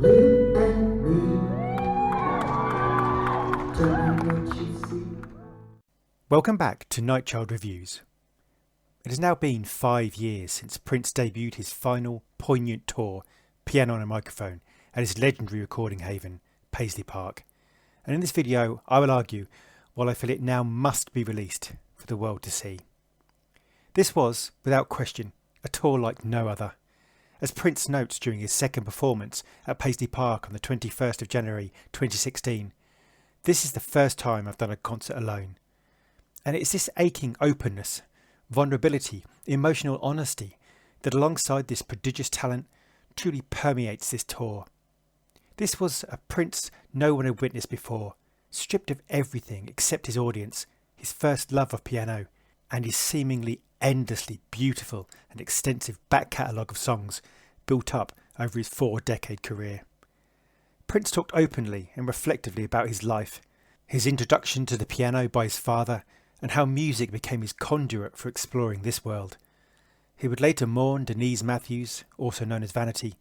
You and me, tell me what you see. Welcome back to Nightchild Reviews. It has now been 5 years since Prince debuted his final poignant tour, Piano on a Microphone, at his legendary recording haven, Paisley Park. And in this video, I will argue why I feel it now must be released for the world to see. This was, without question, a tour like no other. As Prince notes during his second performance at Paisley Park on the 21st of January 2016, "This is the first time I've done a concert alone. And it's this aching openness, vulnerability, emotional honesty that alongside this prodigious talent truly permeates this tour. This was a Prince no one had witnessed before, stripped of everything except his audience, his first love of piano, and his seemingly endlessly beautiful and extensive back catalogue of songs built up over his 4-decade career. Prince talked openly and reflectively about his life, his introduction to the piano by his father, and how music became his conduit for exploring this world. He would later mourn Denise Matthews, also known as Vanity,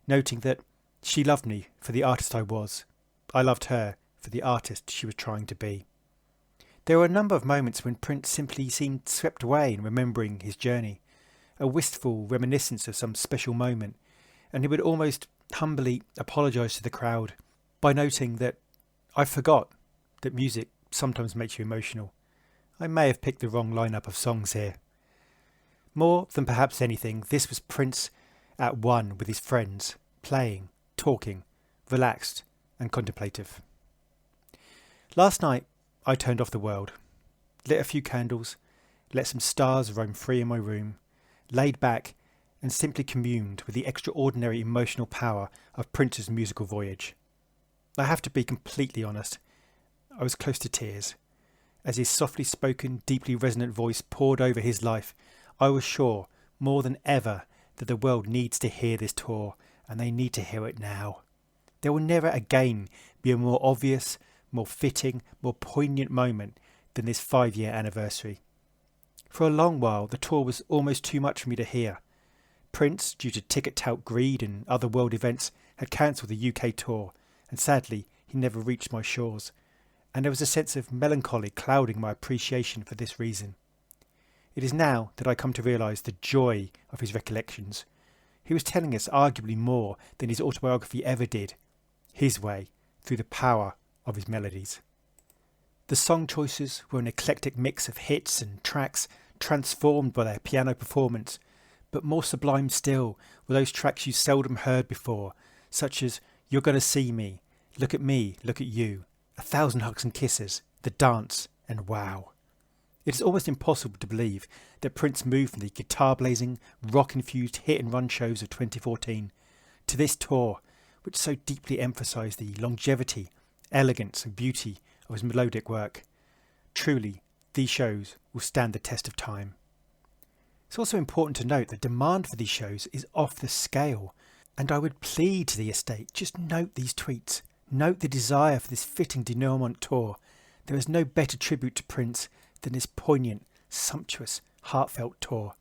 noting that she loved me for the artist I was. I loved her for the artist she was trying to be. There were a number of moments when Prince simply seemed swept away in remembering his journey, a wistful reminiscence of some special moment, and he would almost humbly apologise to the crowd by noting that I forgot that music sometimes makes you emotional. I may have picked the wrong lineup of songs here. More than perhaps anything, this was Prince at one with his friends, playing, talking, relaxed and contemplative. Last night, I turned off the world, lit a few candles, let some stars roam free in my room, laid back and simply communed with the extraordinary emotional power of Prince's musical voyage. I have to be completely honest, I was close to tears. As his softly spoken, deeply resonant voice poured over his life, I was sure, more than ever, that the world needs to hear this tour, and they need to hear it now. There will never again be a more obvious, more fitting, more poignant moment than this 5-year anniversary. For a long while, the tour was almost too much for me to hear. Prince, due to ticket tout greed and other world events, had cancelled the UK tour, and sadly, he never reached my shores. And there was a sense of melancholy clouding my appreciation for this reason. It is now that I come to realise the joy of his recollections. He was telling us arguably more than his autobiography ever did, his way, through the power of his melodies. The song choices were an eclectic mix of hits and tracks transformed by their piano performance, but more sublime still were those tracks you seldom heard before, such as You're Gonna See Me, Look at Me, Look at You, 1,000 Hugs and Kisses, The Dance, and Wow. It is almost impossible to believe that Prince moved from the guitar-blazing, rock-infused hit-and-run shows of 2014 to this tour, which so deeply emphasised the longevity, elegance and beauty of his melodic work. Truly, these shows will stand the test of time. It's also important to note that demand for these shows is off the scale, and I would plead to the estate, just note these tweets. Note the desire for this fitting denouement tour. There is no better tribute to Prince than this poignant, sumptuous, heartfelt tour.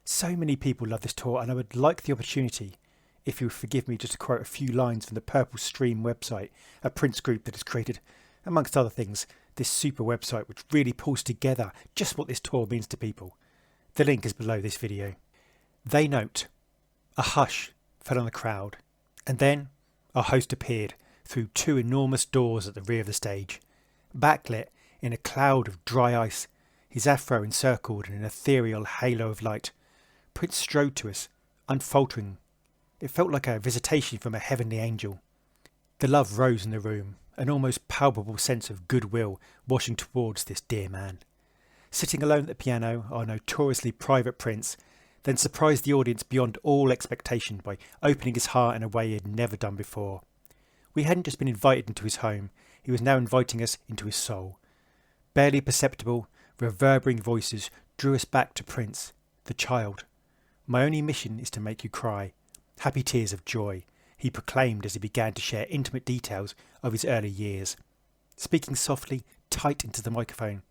So many people love this tour, and I would like the opportunity, if you would forgive me just to quote a few lines from the Purple Stream website, a Prince group that has created, amongst other things, this super website which really pulls together just what this tour means to people. The link is below this video. They note, a hush fell on the crowd, and then our host appeared through 2 enormous doors at the rear of the stage. Backlit in a cloud of dry ice, his afro encircled in an ethereal halo of light, Prince strode to us, unfaltering. It felt like a visitation from a heavenly angel. The love rose in the room, an almost palpable sense of goodwill washing towards this dear man. Sitting alone at the piano, our notoriously private Prince then surprised the audience beyond all expectation by opening his heart in a way he had never done before. We hadn't just been invited into his home, he was now inviting us into his soul. Barely perceptible, reverberating voices drew us back to Prince, the child. My only mission is to make you cry. Happy tears of joy, he proclaimed as he began to share intimate details of his early years. Speaking softly, tight into the microphone,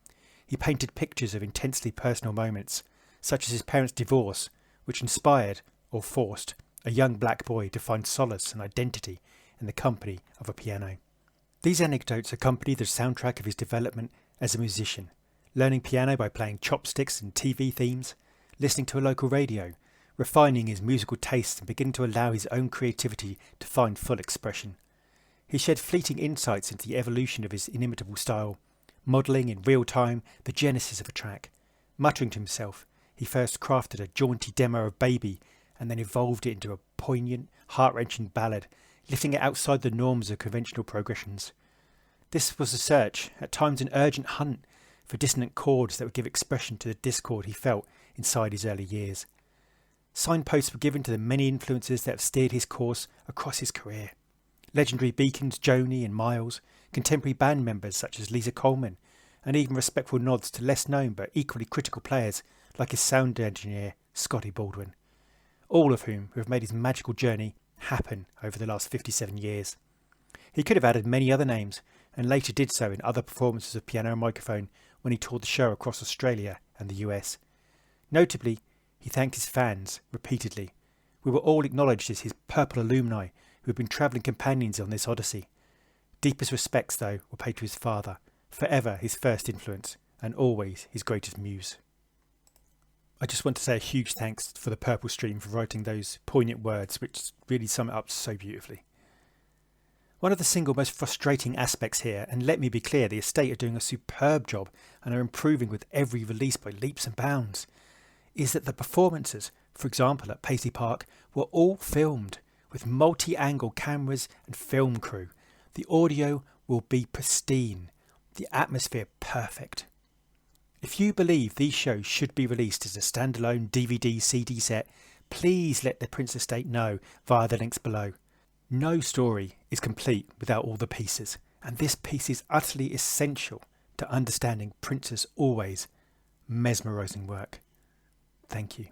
he painted pictures of intensely personal moments, such as his parents' divorce, which inspired, or forced, a young black boy to find solace and identity in the company of a piano. These anecdotes accompany the soundtrack of his development as a musician, learning piano by playing chopsticks and TV themes, listening to a local radio, refining his musical tastes and beginning to allow his own creativity to find full expression. He shared fleeting insights into the evolution of his inimitable style, modelling in real time the genesis of a track. Muttering to himself, he first crafted a jaunty demo of Baby and then evolved it into a poignant, heart-wrenching ballad, lifting it outside the norms of conventional progressions. This was a search, at times an urgent hunt, for dissonant chords that would give expression to the discord he felt inside his early years. Signposts were given to the many influences that have steered his course across his career. Legendary beacons Joni and Miles, contemporary band members such as Lisa Coleman, and even respectful nods to less known but equally critical players like his sound engineer Scotty Baldwin, all of whom have made his magical journey happen over the last 57 years. He could have added many other names, and later did so in other performances of Piano and Microphone when he toured the show across Australia and the US. Notably, he thanked his fans repeatedly. We were all acknowledged as his purple alumni who had been travelling companions on this odyssey. Deepest respects, though, were paid to his father, forever his first influence, and always his greatest muse. I just want to say a huge thanks for the Purple Stream for writing those poignant words which really sum it up so beautifully. One of the single most frustrating aspects here, and let me be clear, the estate are doing a superb job and are improving with every release by leaps and bounds, is that the performances, for example at Paisley Park, were all filmed with multi-angle cameras and film crew. The audio will be pristine, the atmosphere perfect. If you believe these shows should be released as a standalone DVD CD set, please let the Prince Estate know via the links below. No story is complete without all the pieces, and this piece is utterly essential to understanding Prince's always mesmerising work. Thank you.